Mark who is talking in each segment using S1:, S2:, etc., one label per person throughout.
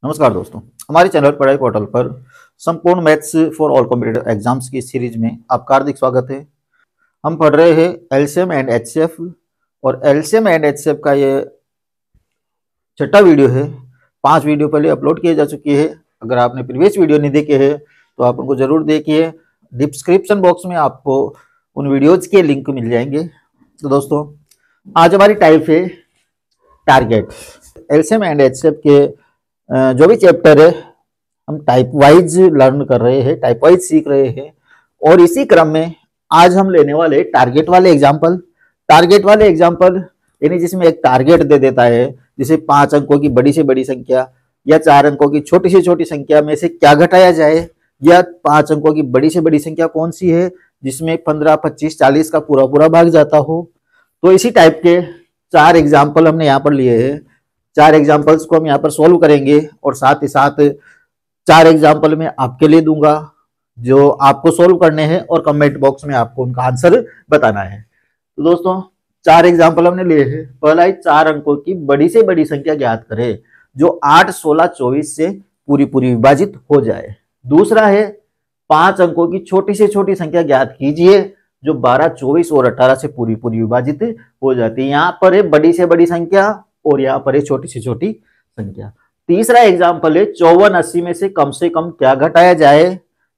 S1: नमस्कार दोस्तों, हमारे चैनल पढ़ाई पोर्टल पर संपूर्ण maths for all competitive exams की सीरीज में आपका हार्दिक स्वागत है। हम पढ़ रहे हैं एलसीएम एंड एचसीएफ और एलसीएम एंड एचसीएफ का ये छठा वीडियो है। 5 वीडियो पहले अपलोड किए जा चुकी है। अगर आपने प्रीवियस वीडियो नहीं देखे हैं तो आप उनको जरूर देखिए। डिस्क्रिप्शन बॉक्स में आपको उन वीडियोज के लिंक मिल जाएंगे। तो दोस्तों, आज हमारी टाइप है टारगेट। एलसीएम एंड एचसीएफ के जो भी चैप्टर है हम टाइप वाइज लर्न कर रहे हैं, टाइप वाइज सीख रहे हैं। और इसी क्रम में आज हम लेने वाले टारगेट वाले एग्जाम्पल। टारगेट वाले एग्जाम्पल यानी जिसमें एक टारगेट दे देता है, जैसे 5 अंकों की बड़ी से बड़ी संख्या या 4 अंकों की छोटी से छोटी संख्या में से क्या घटाया जाए, या 5 अंकों की बड़ी से बड़ी संख्या कौन सी है जिसमें 15, 25, 40 का पूरा पूरा भाग जाता हो। तो इसी टाइप के 4 एग्जाम्पल हमने यहाँ पर लिए हैं। 4 एग्जाम्पल्स को हम यहाँ पर सॉल्व करेंगे और साथ ही साथ 4 एग्जाम्पल मैं आपके लिए दूंगा जो आपको सॉल्व करने हैं और कमेंट बॉक्स में आपको उनका आंसर बताना है। तो दोस्तों, 4 एग्जाम्पल हमने लिए हैं। पहला है 4 अंकों की बड़ी से बड़ी संख्या ज्ञात करें जो 8, 16, 24 से पूरी पूरी विभाजित हो जाए। दूसरा है 5 अंकों की छोटी से छोटी संख्या ज्ञात कीजिए जो 12, 24 और 18 से पूरी पूरी विभाजित हो जाती है। यहाँ पर है बड़ी से बड़ी संख्या और यहाँ पर है छोटी से छोटी संख्या। तीसरा एग्जाम्पल है 54, 80 में से कम क्या घटाया जाए।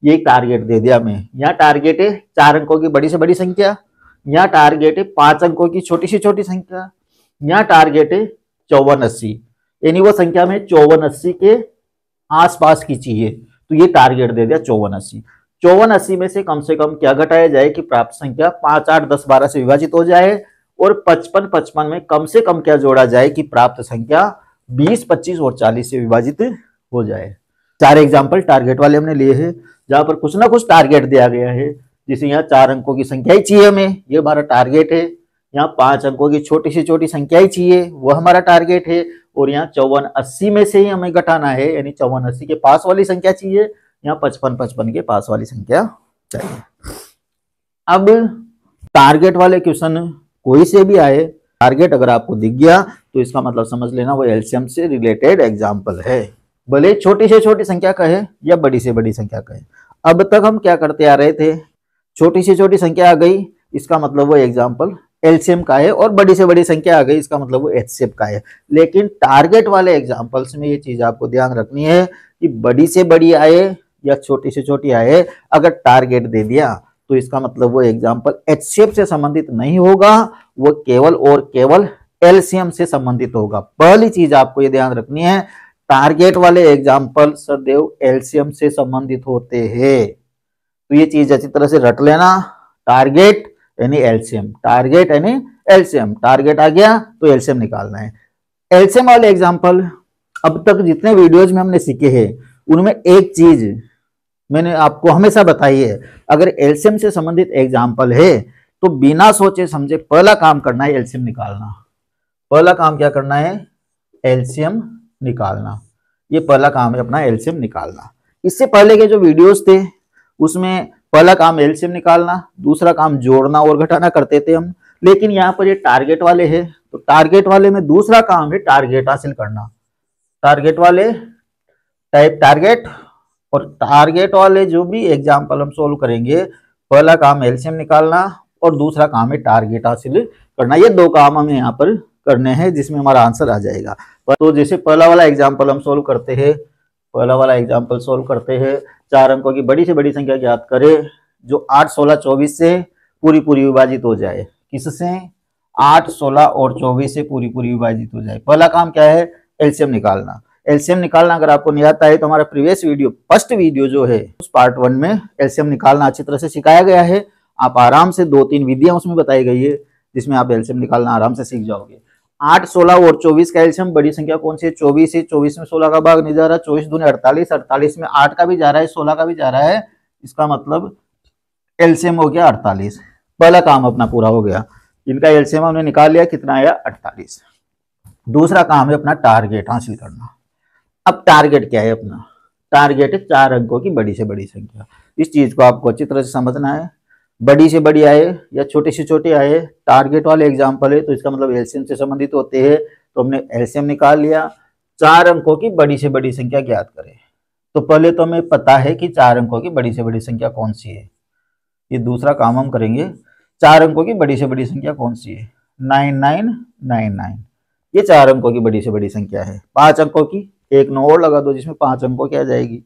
S1: ये टारगेट दे दिया मैं। यहाँ टारगेट है 4 अंकों की बड़ी से बड़ी संख्या, यहाँ टारगेट है 5 अंकों की छोटी से छोटी संख्या, यहाँ टारगेट है 54, 80 यानी वो संख्या में 54, 80 के आसपास की चाहिए। तो ये टारगेट दे दिया 54, 80। 54, 80 में से कम क्या घटाया जाए कि प्राप्त संख्या 5, 8, 10, 12 से विभाजित हो जाए। और 55, 55 में कम से कम क्या जोड़ा जाए कि प्राप्त संख्या 20, 25 और 40 से विभाजित हो जाए। 4 एग्जाम्पल टारगेट वाले हमने लिए हैं जहां पर कुछ ना कुछ टारगेट दिया गया है। जैसे यहाँ 4 अंकों की संख्या ही चाहिए हमें, ये हमारा टारगेट है। यहाँ 5 अंकों की छोटी से छोटी संख्या ही चाहिए, वो हमारा टारगेट है। और यहाँ 54, 80 में से ही हमें घटाना है, यानी 54, 80 के पास वाली संख्या चाहिए। यहाँ 55, 55 के पास वाली संख्या चाहिए। अब टारगेट वाले क्वेश्चन कोई से भी आए, टारगेट अगर आपको दिख गया तो इसका मतलब समझ लेना वो एलसीएम से रिलेटेड एग्जाम्पल है, भले छोटी से छोटी संख्या कहे या बड़ी से बड़ी संख्या कहे। अब तक हम क्या करते आ रहे थे, छोटी से छोटी संख्या आ गई इसका मतलब वो एग्जाम्पल एलसीएम का है, और बड़ी से बड़ी संख्या आ गई इसका मतलब वो एचसीएफ का है। लेकिन टारगेट वाले एग्जाम्पल्स में ये चीज आपको ध्यान रखनी है कि बड़ी से बड़ी आए या छोटी से छोटी आए, अगर टारगेट दे दिया तो इसका मतलब वो एग्जाम्पल एचसीएफ से संबंधित नहीं होगा, वो केवल और केवल एलसीएम से संबंधित होगा। पहली चीज आपको ये ध्यान रखनी है, टारगेट वाले एग्जाम्पल सदैव एलसीएम से संबंधित होते हैं। तो ये चीज अच्छी तरह से रट लेना, टारगेट यानी एलसीएम, टारगेट यानी एलसीएम। टारगेट आ गया तो एलसीएम निकालना है। एलसीएम वाले एग्जाम्पल अब तक जितने वीडियोज में हमने सीखे हैं उनमें एक चीज मैंने आपको हमेशा बताई है, अगर एलसीएम से संबंधित एग्जाम्पल है तो बिना सोचे समझे पहला काम करना है एलसीएम निकालना। पहला काम क्या करना है, एलसीएम निकालना। ये पहला काम है अपना, एलसीएम निकालना। इससे पहले के जो वीडियोस थे उसमें पहला काम एलसीएम निकालना, दूसरा काम जोड़ना और घटाना करते थे हम। लेकिन यहाँ पर ये टारगेट वाले है तो टारगेट वाले में दूसरा काम है टारगेट हासिल करना। टारगेट वाले टाइप टारगेट, और टारगेट वाले जो भी एग्जाम्पल हम सोल्व करेंगे पहला काम एलसीएम निकालना और दूसरा काम है टारगेट हासिल करना। ये 2 काम हमें यहाँ पर करने हैं जिसमें हमारा आंसर आ जाएगा। तो जैसे पहला वाला एग्जाम्पल हम सोल्व करते हैं, पहला वाला एग्जाम्पल सोल्व करते हैं 4 अंकों की बड़ी से बड़ी संख्या ज्ञात करें जो 8, 16, 24 से पूरी पूरी विभाजित हो जाए। किससे, 8, 16 और 24 से पूरी पूरी विभाजित हो जाए। पहला काम क्या है, एलसीएम निकालना। एलसीएम निकालना अगर आपको नहीं आता है तो हमारा प्रीवियस वीडियो, फर्स्ट वीडियो जो है उस पार्ट 1 में एलसीएम निकालना अच्छी तरह से सिखाया गया है। आप आराम से 2-3 विधियां उसमें बताई गई है जिसमें आप एलसीएम निकालना आराम से सीख जाओगे। 8, 16 और 24 का एलसीएम, बड़ी संख्या कौन सी है, 24 है। 24 में 16 का भाग नहीं जा रहा, 24 दूनी 48, 48 में 8 का भी जा रहा है, 16 का भी जा रहा है, इसका मतलब एलसीएम हो गया 48। पहला काम अपना पूरा हो गया, इनका एलसीएम हमने निकाल लिया, कितना आया 48। दूसरा काम है अपना टारगेट हासिल करना। अब टारगेट क्या है अपना, टारगेट है 4 अंकों की बड़ी से बड़ी संख्या। इस चीज को आपको अच्छी तरह से समझना है। बड़ी से बड़ी आए या छोटे से छोटे आए, टारगेट वाले एग्जाम्पल है तो इसका मतलब एलसीएम से संबंधित होते हैं। तो हमने एलसीएम निकाल लिया। 4 अंकों की बड़ी से बड़ी संख्या ज्ञात करें। तो पहले तो हमें पता है कि 4 अंकों की बड़ी से बड़ी संख्या कौन सी है। ये दूसरा काम हम करेंगे। 4 अंकों की बड़ी से बड़ी संख्या कौन सी है? 9999। ये 4 अंकों की बड़ी से बड़ी संख्या है। 5 अंकों की एक 9 और लगा दो जिसमें 5 अंकों की आ जाएगी।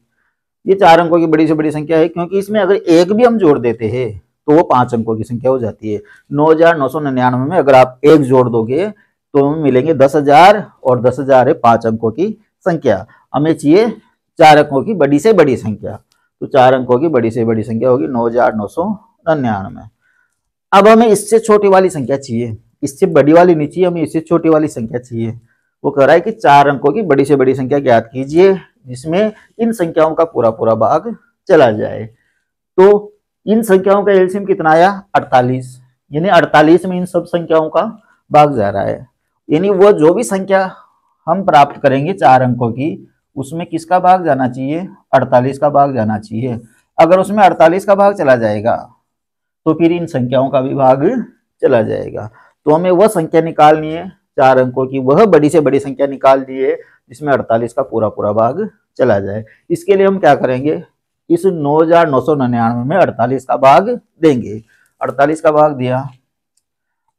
S1: ये 4 अंकों की बड़ी से बड़ी संख्या है, क्योंकि इसमें अगर एक भी हम जोड़ देते हैं तो वो 5 अंकों की संख्या हो जाती है। 9999 में अगर आप एक जोड़ दोगे तो हमें मिलेंगे 10,000, और 10,000 है 5 अंकों की संख्या। हमें चाहिए 4 अंकों की बड़ी से बड़ी संख्या। तो 4 अंकों की बड़ी से बड़ी संख्या होगी 9,999। अब हमें इससे छोटी वाली संख्या चाहिए, इससे बड़ी वाली नहीं चाहिए, हमें इससे छोटी वाली संख्या चाहिए। वो कह रहा है कि 4 अंकों की बड़ी से बड़ी संख्या ज्ञात कीजिए जिसमें इन संख्याओं का पूरा पूरा भाग चला जाए। तो इन संख्याओं का एलसीएम कितना आया? 48। यानी 48 में इन सब संख्याओं का भाग जा रहा है। यानी वो जो भी संख्या हम प्राप्त करेंगे 4 अंकों की, उसमें किसका भाग जाना चाहिए? 48 का भाग जाना चाहिए। अगर उसमें 48 का भाग चला जाएगा तो फिर इन संख्याओं का भी भाग चला जाएगा। तो हमें वह संख्या निकालनी है 4 अंकों की, वह बड़ी से बड़ी संख्या निकालनी है जिसमें 48 का पूरा पूरा भाग चला जाए। इसके लिए हम क्या करेंगे? इस 9,999 में 48 का भाग देंगे। 48 का भाग दिया,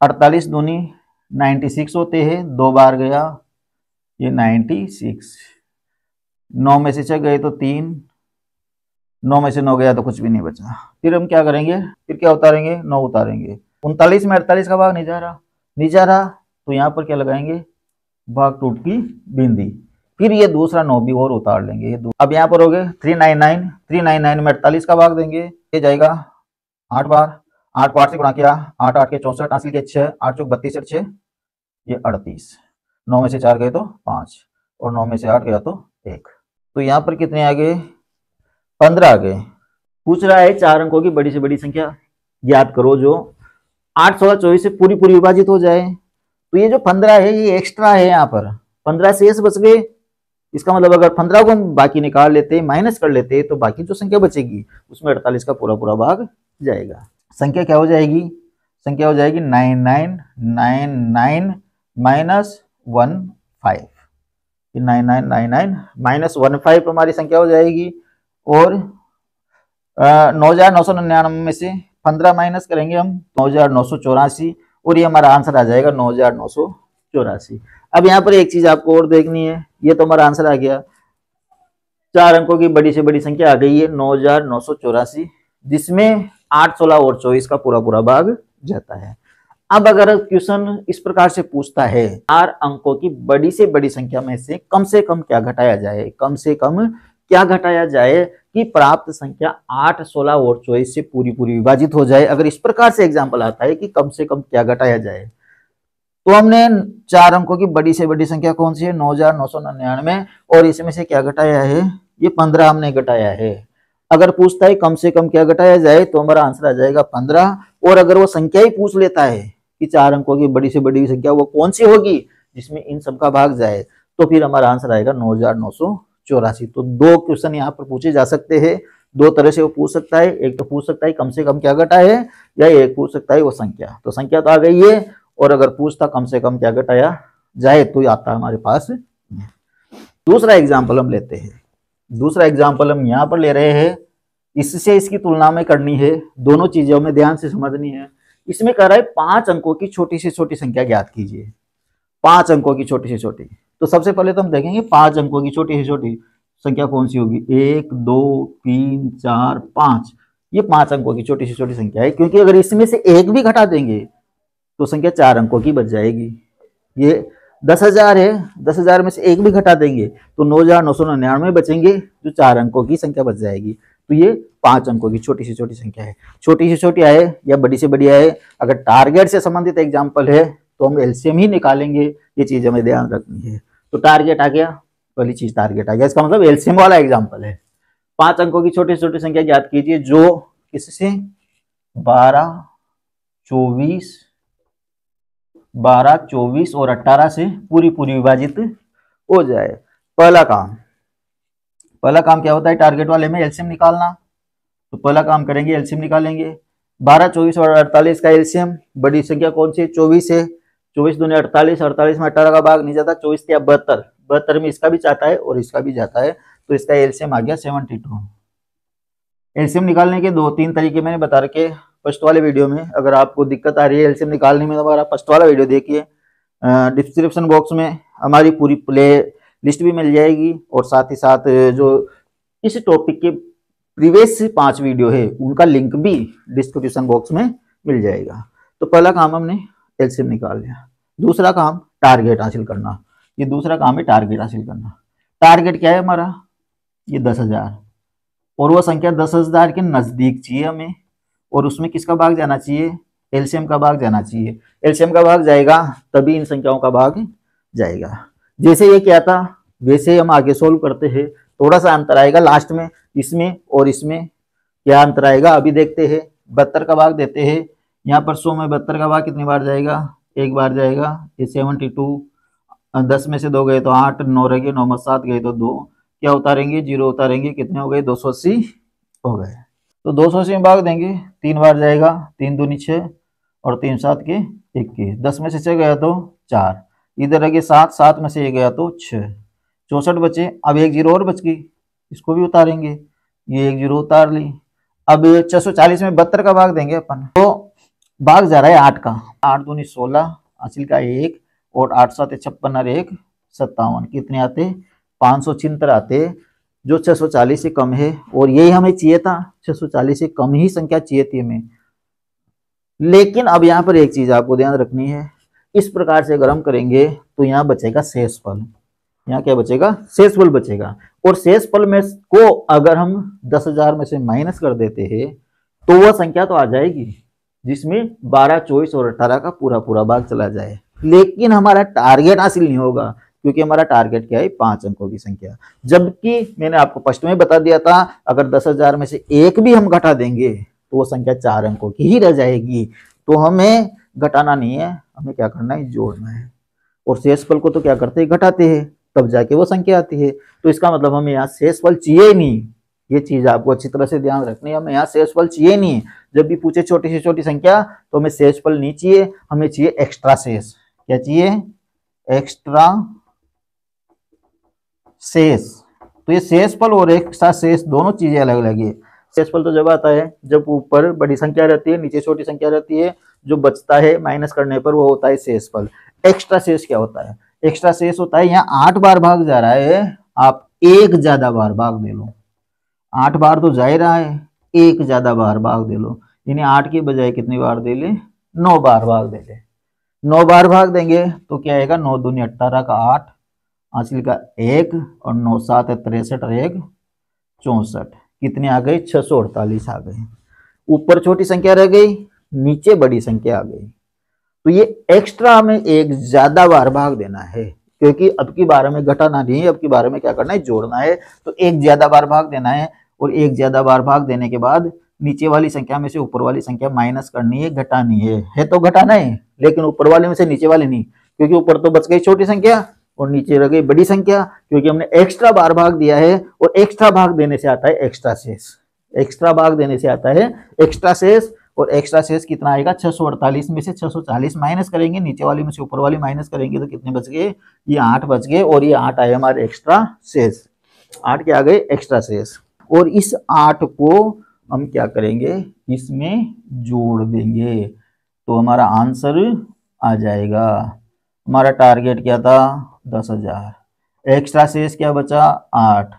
S1: 48 दूनी 96 होते हैं, 2 बार गया ये 96। 9 में से 6 गए तो 3, 9 में से 9 गया तो कुछ भी नहीं बचा। फिर हम क्या करेंगे? फिर क्या उतारेंगे? 9 उतारेंगे। 39 में 48 का भाग नहीं जा रहा, तो यहाँ पर क्या लगाएंगे? भाग टूट की बिंदी। फिर ये दूसरा 9 भी और उतार लेंगे। अब यहाँ पर हो गए 399 में 48 का भाग देंगे, ये जाएगा 8 बार, 8 बार से गुणा किया, 8 8 के 64, 8 के 6, 8 चौक 32 और 6 ये 38। 9 में से 4 गए तो 5, और 9 में से 8 गया तो 1। तो यहाँ पर कितने आ गए? 15 आ गए। पूछ रहा है 4 अंकों की बड़ी से बड़ी संख्या ज्ञात करो जो 8, 16, 24 से पूरी पूरी विभाजित हो जाए। तो ये जो 15 है ये एक्स्ट्रा है, यहाँ पर 15 शेष बच गए। इसका मतलब अगर 15 को हम बाकी निकाल लेते, माइनस कर लेते, तो बाकी जो संख्या बचेगी उसमें 48 का पूरा पूरा भाग जाएगा। संख्या क्या हो जाएगी? संख्या हो जाएगी 9999 माइनस 15। 9999 माइनस 15 हमारी संख्या हो जाएगी। और 9,999 में से 15 माइनस करेंगे हम, 9,984, और ये हमारा आंसर आ जाएगा 9,984। अब यहाँ पर एक चीज आपको और देखनी है, ये तो हमारा आंसर आ गया। 4 अंकों की बड़ी से बड़ी संख्या आ गई है 9,984, जिसमें 8, 16 और 24 का पूरा पूरा भाग जाता है। अब अगर क्वेश्चन इस प्रकार से पूछता है 4 अंकों की बड़ी से बड़ी संख्या में से कम क्या घटाया जाए, कम से कम क्या घटाया जाए कि प्राप्त संख्या 8, 16 और 24 से पूरी पूरी विभाजित हो जाए। अगर इस प्रकार से एग्जाम्पल आता है कि कम से कम क्या घटाया जाए, तो हमने 4 अंकों की बड़ी से बड़ी संख्या कौन सी है? 9,999, और इसमें से क्या घटाया है? ये 15 हमने घटाया है। अगर पूछता है कम से कम क्या घटाया जाए तो हमारा आंसर आ जाएगा 15। और अगर वो संख्या ही पूछ लेता है कि 4 अंकों की बड़ी से बड़ी संख्या वो कौन सी होगी जिसमें इन सब का भाग जाए, तो फिर हमारा आंसर आएगा 9,984। तो 2 क्वेश्चन यहाँ पर पूछे जा सकते हैं। 2 तरह से वो पूछ सकता है। एक तो पूछ सकता है कम से कम क्या घटाया है, या एक पूछ सकता है वो संख्या। तो संख्या तो आ गई है, और अगर पूछता कम से कम क्या घटाया जाए तो आता हमारे पास। दूसरा एग्जाम्पल हम लेते हैं। दूसरा एग्जाम्पल हम यहाँ पर ले रहे हैं, इससे इसकी तुलना में करनी है। दोनों चीजों में ध्यान से समझनी है। इसमें कह रहा है 5 अंकों की छोटी से छोटी संख्या ज्ञात कीजिए। 5 अंकों की छोटी से छोटी। तो सबसे पहले तो हम देखेंगे 5 अंकों की छोटी से छोटी संख्या कौन सी होगी। 1, 2, 3, 4, 5। ये 5 अंकों की छोटी से छोटी संख्या है, क्योंकि अगर इसमें से एक भी घटा देंगे तो संख्या 4 अंकों की बच जाएगी। ये 10,000 है, 10,000 में से एक भी घटा देंगे तो 9,999 बचेंगे, जो 4 अंकों की संख्या बच जाएगी। तो ये 5 अंकों की छोटी से छोटी संख्या है। छोटी से छोटी आए या बड़ी से बड़ी आए, अगर टारगेट से संबंधित एग्जाम्पल है तो हम एलसीएम ही निकालेंगे। ये चीज हमें ध्यान रखनी है। तो टारगेट आ गया, पहली चीज टारगेट आ गया, इसका मतलब एलसीएम वाला एग्जाम्पल है। 5 अंकों की छोटी से छोटी संख्या ज्ञात कीजिए जो किससे 12, 24 और 18 से पूरी पूरी विभाजित हो जाए। पहला काम क्या होता है टारगेट वाले में? एलसीएम निकालना। तो पहला काम करेंगे, एलसीएम निकालेंगे। 12, 24 और 48 का एलसीएम, बड़ी संख्या कौन सी है? 24 है। 24 दूनी 48, 48 में 18 का भाग नहीं जाता, 24 या 72, 72 में इसका भी जाता है और इसका भी जाता है, तो इसका एलसीएम आ गया 72। एलसीएम निकालने के 2-3 तरीके मैंने बता रखे फर्स्ट वाले वीडियो में। अगर आपको दिक्कत आ रही है एलसीएम निकालने में तो हमारा फर्स्ट वाला वीडियो देखिए। डिस्क्रिप्शन बॉक्स में हमारी पूरी प्ले लिस्ट भी मिल जाएगी और साथ ही साथ जो इस टॉपिक के प्रीवियस 5 वीडियो है उनका लिंक भी डिस्क्रिप्शन बॉक्स में मिल जाएगा। तो पहला काम हमने एलसीएम निकाल लिया। दूसरा काम टारगेट हासिल करना। ये दूसरा काम है टारगेट हासिल करना। टारगेट क्या है हमारा? ये 10,000 और वो संख्या 10,000 के नजदीक चाहिए हमें, और उसमें किसका भाग जाना चाहिए? एलसीएम का भाग जाना चाहिए। एलसीएम का भाग जाएगा तभी इन संख्याओं का भाग जाएगा। जैसे ये क्या था वैसे हम आगे सोल्व करते हैं। थोड़ा सा अंतर आएगा लास्ट में, इसमें और इसमें क्या अंतर आएगा अभी देखते हैं। 72 का भाग देते हैं, यहाँ पर 100 में 72 का भाग कितनी बार जाएगा? एक बार जाएगा। ये 72, 10 में से 2 गए तो 8, 9 रह गए, 9 में 7 गए तो 2, क्या उतारेंगे? 0 उतारेंगे, कितने हो गए? 280 हो गए। तो 280 में भाग देंगे, 3 बार जाएगा, 3 दूनी 6 और 3 7 के 21, 10 में से 6 गया तो 4, इधर रह गए 7, 7 में से 1 गया तो 6, 64 बचे। अब 1 0 और बच गई, इसको भी उतारेंगे, ये 1 0 उतार ली। अब 640 में 72 का भाग देंगे अपन, तो भाग जा रहा है 8 का, 8 दूनी 16, हासिल का 1 और 8 7 56 और 1 57, कितने आते? 576 आते, जो 640 से कम है। और यही हमें चाहिए था, 640 से कम ही संख्या चाहिए थी हमें। लेकिन अब यहाँ पर एक चीज आपको ध्यान रखनी है, इस प्रकार से अगर हम करेंगे तो यहाँ बचेगा शेषफल। यहाँ क्या बचेगा? शेषफल बचेगा। और शेषफल में को अगर हम 10,000 में से माइनस कर देते हैं तो वह संख्या तो आ जाएगी जिसमें 12, 24 और 18 का पूरा पूरा भाग चला जाए, लेकिन हमारा टारगेट हासिल नहीं होगा, क्योंकि हमारा टारगेट क्या है? 5 अंकों की संख्या। जबकि मैंने आपको फर्स्ट में बता दिया था अगर 10,000 में से एक भी हम घटा देंगे तो वो संख्या 4 अंकों की ही रह जाएगी। तो हमें घटाना नहीं है, हमें क्या करना है? जोड़ना है। और शेषफल को तो क्या करते हैं? घटाते हैं, तब जाके वो संख्या आती है। तो इसका मतलब हमें यहाँ शेषफल चाहिए नहीं। ये चीज आपको अच्छी तरह से ध्यान रखनी है, हमें यहाँ शेषफल चाहिए नहीं। जब भी पूछे छोटी से छोटी संख्या तो हमें शेषफल नहीं चाहिए, हमें चाहिए एक्स्ट्रा शेष। क्या चाहिए? एक्स्ट्रा शेष। तो ये शेषफल और एक्स्ट्रा शेष दोनों चीजें अलग अलग है। शेषफल तो जब आता है जब ऊपर बड़ी संख्या रहती है, नीचे छोटी संख्या रहती है, जो बचता है माइनस करने पर वो होता है शेषफल। एक्स्ट्रा शेष क्या होता है? एक्स्ट्रा शेष होता है यहाँ 8 बार भाग जा रहा है, आप एक ज्यादा बार भाग दे लो। 8 बार तो जा ही रहा है, एक ज्यादा बार भाग दे लो, यानी 8 के बजाय कितनी बार दे ले? 9 बार भाग दे ले। 9 बार भाग देंगे तो क्या आएगा? 9 दूनी 18 का 8, हासिल का 1 और 9 7 63 और 1 64, कितने आ गए? 648 आ गए। ऊपर छोटी संख्या रह गई, नीचे बड़ी संख्या आ गई। तो ये एक्स्ट्रा में एक ज्यादा बार भाग देना है, क्योंकि अब की बार में घटाना नहीं है, अब की बार में क्या करना है? जोड़ना है। तो एक ज्यादा बार भाग देना है, और एक ज्यादा बार भाग देने के बाद नीचे वाली संख्या में से ऊपर वाली संख्या माइनस करनी है, घटानी है तो घटाना है, लेकिन ऊपर वाले में से नीचे वाले नहीं, क्योंकि ऊपर तो बच गई छोटी संख्या और नीचे रह गई बड़ी संख्या, क्योंकि हमने एक्स्ट्रा बार भाग दिया है। और एक्स्ट्रा भाग देने से आता है एक्स्ट्रा शेष। एक्स्ट्रा भाग देने से आता है एक्स्ट्रा शेष। और एक्स्ट्रा शेष कितना आएगा? 648 में से 640 माइनस करेंगे, नीचे वाली में से ऊपर वाली माइनस करेंगे तो कितने बच गए? ये 8 बच गए, और ये 8 आए हमारे एक्स्ट्रा शेष। 8 क्या आ गए? एक्स्ट्रा शेष। और इस 8 को हम क्या करेंगे? इसमें जोड़ देंगे, तो हमारा आंसर आ जाएगा। हमारा टारगेट क्या था? 10,000। एक्स्ट्रा शेष क्या बचा? 8।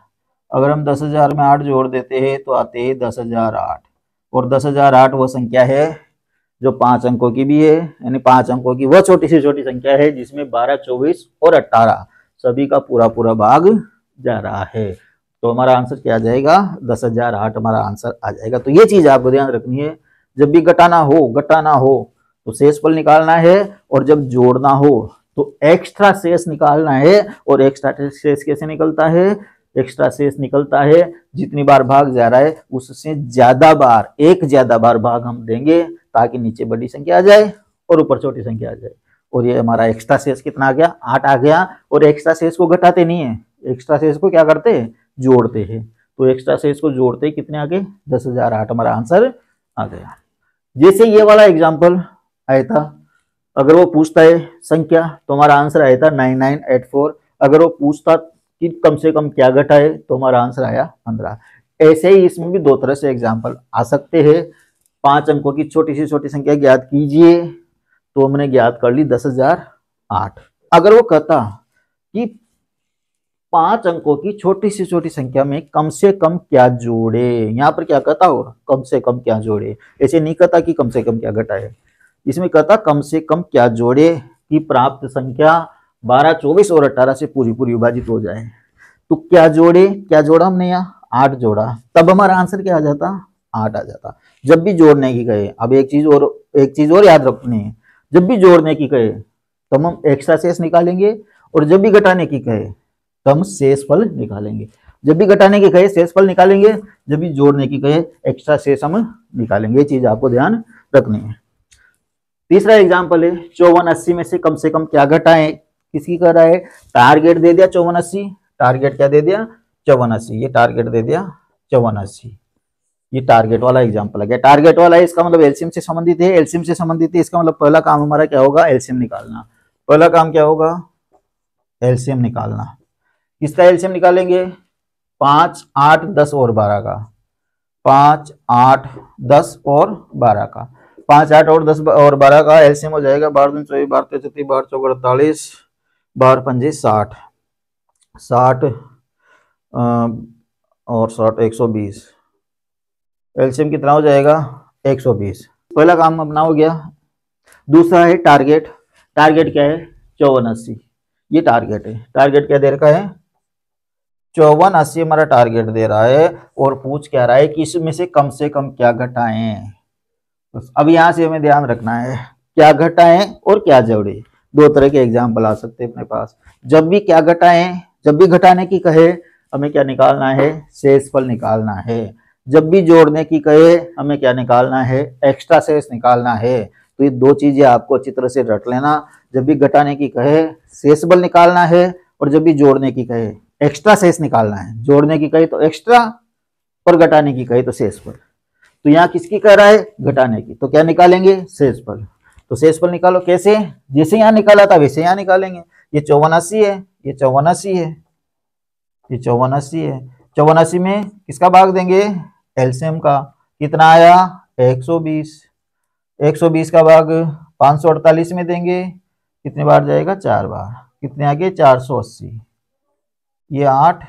S1: अगर हम 10,000 में 8 जोड़ देते हैं तो आते हैं 10,008, और 10,008 वो संख्या है जो 5 अंकों की भी है, यानी 5 अंकों की वह छोटी से छोटी संख्या है जिसमें 12, 24 और 18 सभी का पूरा पूरा भाग जा रहा है। तो हमारा आंसर क्या आ जाएगा? 10,008 हमारा आंसर आ जाएगा। तो ये चीज आपको ध्यान रखनी है, जब भी घटाना हो तो शेषफल निकालना है, और जब जोड़ना हो तो एक्स्ट्रा शेष निकालना है। और एक्स्ट्रा शेष कैसे निकलता है? एक्स्ट्रा शेष निकलता है जितनी बार भाग जा रहा है उससे ज्यादा बार, एक ज्यादा बार भाग हम देंगे, ताकि नीचे बड़ी संख्या आ जाए और ऊपर छोटी संख्या आ जाए। और ये हमारा एक्स्ट्रा शेष कितना आ गया? 8 आ गया। और एक्स्ट्रा शेष को घटाते नहीं है, एक्स्ट्रा शेष को क्या करते हैं? जोड़ते हैं। तो एक्स्ट्रा शेष को जोड़ते कितने आ गए? 10,008 हमारा आंसर आ गया। जैसे ये वाला एग्जाम्पल आया था अगर वो पूछता है संख्या तो हमारा आंसर आया था 9984। अगर वो पूछता कि कम से कम क्या घटा है तो हमारा आंसर आया 15। ऐसे ही इसमें भी दो तरह से एग्जाम्पल आ सकते हैं। 5 अंकों की छोटी से छोटी संख्या ज्ञात कीजिए, तो हमने ज्ञात कर ली 10,008। अगर वो कहता कि 5 अंकों की छोटी से छोटी संख्या में कम से कम क्या जोड़े, यहाँ पर क्या कहता हो, कम से कम क्या जोड़े, ऐसे नहीं कहता कि कम से कम क्या घटाए, इसमें कहता कम से कम क्या जोड़े कि प्राप्त संख्या 12, 24 और 18 से पूरी पूरी विभाजित हो जाए। तो क्या जोड़े, क्या जोड़ा हमने यहाँ 8 जोड़ा, तब हमारा आंसर क्या आ जाता, 8 आ जाता। जब भी जोड़ने की कहे, अब एक चीज और याद रखनी है, जब भी जोड़ने की कहे तो हम एक्स्ट्रा शेष निकालेंगे, और जब भी घटाने की कहे तो हम शेषफल निकालेंगे। जब भी घटाने की कहे शेषफल निकालेंगे, जब भी जोड़ने की कहे एक्स्ट्रा शेष हम निकालेंगे। ये चीज आपको ध्यान रखनी है। तीसरा एग्जाम्पल है 5480 में से कम क्या घटाएं, किसकी कर रहा है, टारगेट दे दिया 5480, टारगेट क्या दे दिया 5480, ये टारगेट दे दिया 5480, ये टारगेट वाला एग्जाम्पल है। टारगेट वाला है, इसका मतलब एलसीएम से संबंधित है, एलसीएम से संबंधित है, इसका मतलब पहला काम हमारा क्या होगा, एलसीएम निकालना। पहला काम क्या होगा, एलसीएम निकालना। किसका एलसीएम निकालेंगे, 5, 8, 10 और 12 का, 5, 8, 10 और 12 का, 5, 8 और 10 और 12 का एलसीएम हो जाएगा 12 दूनी 24, 12 तेरह 36, 12 चौक 48, 12 पंजे 60, 60 और 60 120, एलसीएम कितना हो जाएगा 120। पहला काम अपना हो गया। दूसरा है टारगेट। टारगेट क्या है 5480, ये टारगेट है। टारगेट क्या दे रखा है 5480 हमारा टारगेट दे रहा है, और पूछ क्या रहा है कि इसमें से कम क्या घटाएं। बस अब यहां से हमें ध्यान रखना है क्या घटाएं और क्या जोड़े। दो तरह के एग्जाम्पल आ सकते हैं अपने पास। जब भी क्या घटाएं, जब भी घटाने की कहे हमें क्या निकालना है, शेषफल निकालना है। जब भी जोड़ने की कहे हमें क्या निकालना है, एक्स्ट्रा शेष निकालना है। तो ये दो चीजें आपको अच्छी तरह से रट लेना। जब भी घटाने की कहे शेषफल निकालना है, और जब भी जोड़ने की कहे एक्स्ट्रा शेष निकालना है। जोड़ने की कहे तो एक्स्ट्रा, और घटाने की कहे तो शेषफल। तो यहाँ किसकी कह रहा है, घटाने की, तो क्या निकालेंगे शेषफल। तो शेषफल निकालो, कैसे, जैसे यहाँ निकाला था वैसे यहाँ निकालेंगे। ये 5480 है, ये 5480 है, ये 5480 है। 5480 में किसका भाग देंगे, एलसीएम का। कितना आया 120, 120 का भाग 548 में देंगे, कितने बार जाएगा 4 बार, कितने आगे 480। ये 8,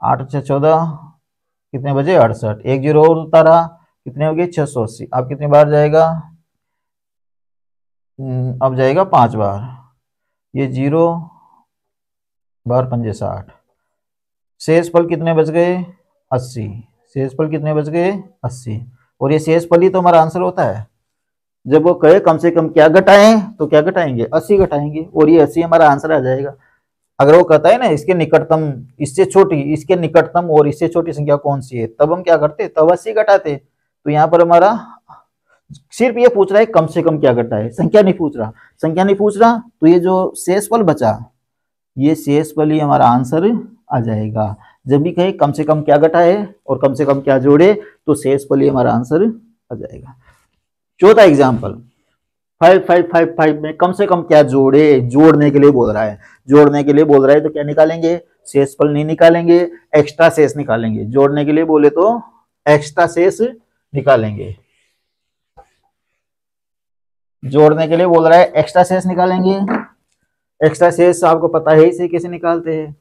S1: 8 से 14, कितने बजे 68, 1 जीरो और उतारा, कितने हो गए 680। अब कितने बार जाएगा, अब जाएगा 5 बार, ये 0 बार पंजे 60। शेषफल कितने बच गए 80, शेषफल कितने बच गए 80। और ये शेषफल ही तो हमारा आंसर होता है। जब वो कहे कम से कम क्या घटाएं तो क्या घटाएंगे 80 घटाएंगे, और ये 80 हमारा आंसर आ जाएगा। अगर वो कहता है ना इसके निकटतम, इससे छोटी, इसके निकटतम और इससे छोटी संख्या कौन सी है, तब हम क्या करते, तब 80 घटाते। तो यहाँ पर हमारा सिर्फ ये पूछ रहा है कम से कम क्या घटा है, संख्या नहीं पूछ रहा, संख्या नहीं पूछ रहा। तो ये जो शेषफल बचा, ये शेषफल ही हमारा आंसर आ जाएगा। जब भी कहे कम से कम क्या घटा है और कम से कम क्या जोड़े, तो शेषफल ही हमारा आंसर आ जाएगा। चौथा एग्जाम्पल 5555 में कम से कम क्या जोड़े, जोड़ने के लिए बोल रहा है। जोड़ने के लिए बोल रहा है तो क्या निकालेंगे, शेषफल नहीं निकालेंगे, एक्स्ट्रा शेष निकालेंगे। जोड़ने के लिए बोले तो एक्स्ट्रा शेष निकालेंगे। जोड़ने के लिए बोल रहा है एक्स्ट्रा शेष निकालेंगे। एक्स्ट्रा शेष आपको पता है इसे कैसे निकालते हैं।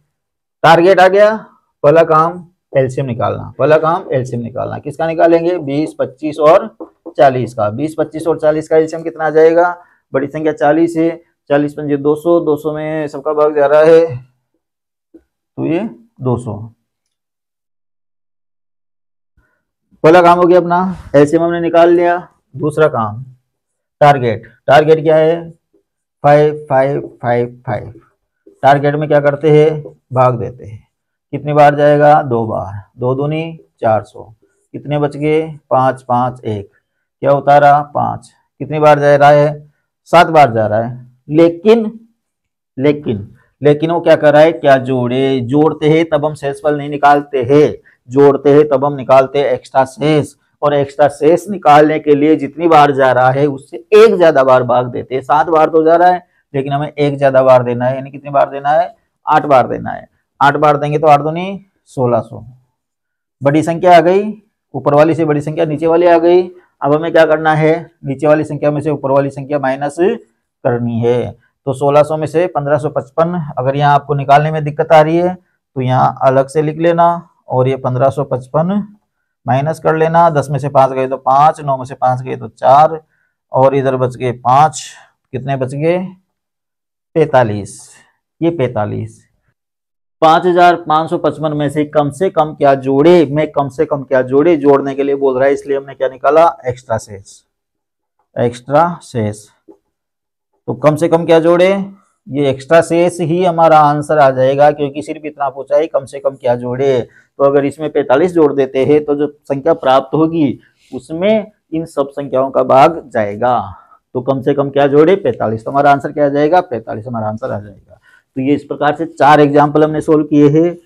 S1: टारगेट आ गया, पहला काम एलसीएम निकालना, पहला काम एलसीएम निकालना। किसका निकालेंगे 20, 25 और 40 का। 20, 25 और 40 का एलसीएम कितना आ जाएगा, बड़ी संख्या 40 है, 40 पंजे 200, 200 में सबका भाग जा रहा है तो ये 200। पहला काम हो गया अपना, एलसीएम हमने निकाल लिया। दूसरा काम टारगेट। टारगेट क्या है 5555। टारगेट में क्या करते हैं, भाग देते हैं। कितनी बार जाएगा 2 बार, 2 दूनी 400, कितने बच गए 5, 5 1, क्या उतारा 5, कितनी बार जा रहा है 7 बार जा रहा है। लेकिन वो क्या कर रहा है, क्या जोड़े। जोड़ते हैं तब हम शेषफल नहीं निकालते हैं, जोड़ते हैं तब हम निकालते हैं एक्स्ट्रा शेष। और एक्स्ट्रा शेष निकालने के लिए जितनी बार जा रहा है उससे एक ज्यादा बार भाग देते हैं। 7 बार तो जा रहा है, लेकिन हमें एक ज्यादा बार देना है, यानी कितनी बार देना है, 8 बार देना है। 8 बार देंगे तो 8 दूनी 1600। बड़ी संख्या आ गई, ऊपर वाली से बड़ी संख्या नीचे वाली आ गई। अब हमें क्या करना है, नीचे वाली संख्या में से ऊपर वाली संख्या माइनस करनी है। तो 1600 में से 1555, अगर यहाँ आपको निकालने में दिक्कत आ रही है तो यहाँ अलग से लिख लेना, और ये 1555 माइनस कर लेना। 10 में से 5 गए तो 5, 9 में से 5 गए तो 4, और इधर बच गए 5, कितने बच गए, 45। ये 45। 5555 में से कम क्या जोड़े, मैं कम से कम क्या जोड़े जोड़ने के लिए बोल रहा है, इसलिए हमने क्या निकाला, एक्स्ट्रा शेष। एक्स्ट्रा शेष तो कम से कम क्या जोड़े, ये एक्स्ट्रा शेष ही हमारा आंसर आ जाएगा, क्योंकि सिर्फ इतना पूछा है कम से कम क्या जोड़े। तो अगर इसमें 45 जोड़ देते हैं तो जो संख्या प्राप्त होगी उसमें इन सब संख्याओं का भाग जाएगा। तो कम से कम क्या जोड़े, 45। तो हमारा आंसर क्या आ जाएगा, 45 हमारा आंसर आ जाएगा। तो ये इस प्रकार से 4 एग्जाम्पल हमने सोल्व किए हैं।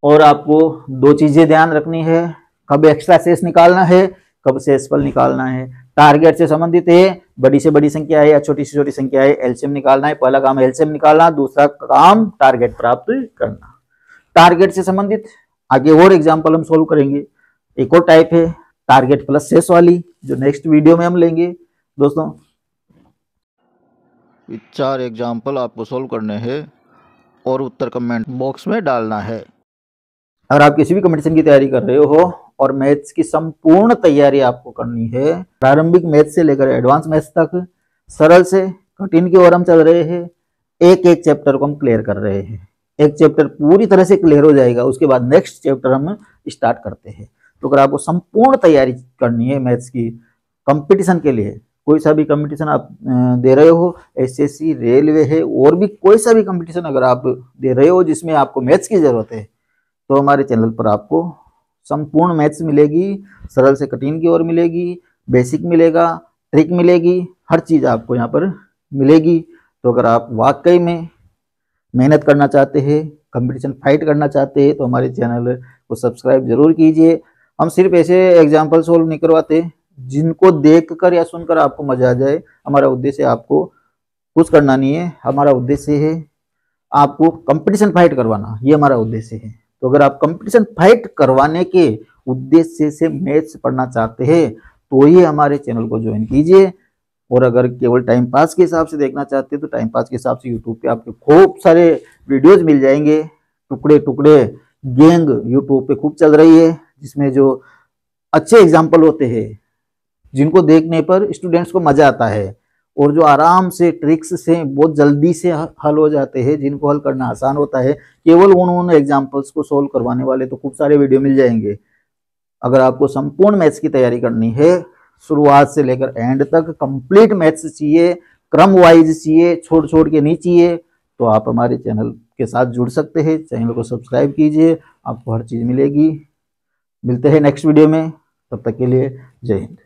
S1: और आपको 2 चीजें ध्यान रखनी है, कब एक्स्ट्रा शेष निकालना है, कब शेषफल निकालना है। टारगेट से संबंधित है, बड़ी से बड़ी संख्या है या छोटी से छोटी संख्या है, एलसीएम निकालना है। पहला काम एलसीएम निकालना, दूसरा काम टारगेट प्राप्त करना। टारगेट से संबंधित आगे और एग्जाम्पल हम सोल्व करेंगे। एक और टाइप है टारगेट प्लस शेष वाली, जो नेक्स्ट वीडियो में हम लेंगे दोस्तों।
S2: 4 एग्जाम्पल आपको सोल्व करने हैं और उत्तर कमेंट बॉक्स में डालना है।
S1: अगर आप किसी भी कंपटीशन की तैयारी कर रहे हो और मैथ्स की संपूर्ण तैयारी आपको करनी है, प्रारंभिक मैथ्स से लेकर एडवांस मैथ्स तक, सरल से कठिन की ओर हम चल रहे हैं। एक एक चैप्टर को हम क्लियर कर रहे हैं। एक चैप्टर पूरी तरह से क्लियर हो जाएगा, उसके बाद नेक्स्ट चैप्टर हम स्टार्ट करते हैं। तो अगर आपको संपूर्ण तैयारी करनी है मैथ्स की कंपटीशन के लिए, कोई सा भी कंपटीशन आप दे रहे हो, एसएससी, रेलवे है, और भी कोई सा भी कंपटीशन अगर आप दे रहे हो जिसमें आपको मैथ्स की जरूरत है, तो हमारे चैनल पर आपको संपूर्ण मैथ्स मिलेगी। सरल से कठिन की ओर मिलेगी, बेसिक मिलेगा, ट्रिक मिलेगी, हर चीज़ आपको यहाँ पर मिलेगी। तो अगर आप वाकई में मेहनत करना चाहते हैं, कंपटीशन फाइट करना चाहते हैं, तो हमारे चैनल को सब्सक्राइब जरूर कीजिए। हम सिर्फ ऐसे एग्जाम्पल सोल्व नहीं करवाते जिनको देखकर या सुनकर आपको मजा आ जाए। हमारा उद्देश्य आपको कुछ करना नहीं है, हमारा उद्देश्य है आपको कंपटीशन फाइट करवाना, ये हमारा उद्देश्य है। तो अगर आप कंपटीशन फाइट करवाने के उद्देश्य से मैथ्स पढ़ना चाहते हैं तो ही हमारे चैनल को ज्वाइन कीजिए। और अगर केवल टाइम पास के हिसाब से देखना चाहते हैं तो टाइम पास के हिसाब से यूट्यूब पे आपके खूब सारे वीडियोज मिल जाएंगे। टुकड़े टुकड़े गैंग यूट्यूब पे खूब चल रही है, जिसमें जो अच्छे एग्जाम्पल होते हैं जिनको देखने पर स्टूडेंट्स को मजा आता है, और जो आराम से ट्रिक्स से बहुत जल्दी से हल हो जाते हैं, जिनको हल करना आसान होता है, केवल उन एग्जाम्पल्स को सोल्व करवाने वाले तो खूब सारे वीडियो मिल जाएंगे। अगर आपको संपूर्ण मैथ्स की तैयारी करनी है, शुरुआत से लेकर एंड तक कंप्लीट मैथ्स चाहिए, क्रम वाइज चाहिए, छोड़ छोड़ के नहीं चाहिए, तो आप हमारे चैनल के साथ जुड़ सकते हैं। चैनल को सब्सक्राइब कीजिए, आपको हर चीज़ मिलेगी। मिलते हैं नेक्स्ट वीडियो में, तब तक के लिए जय हिंद।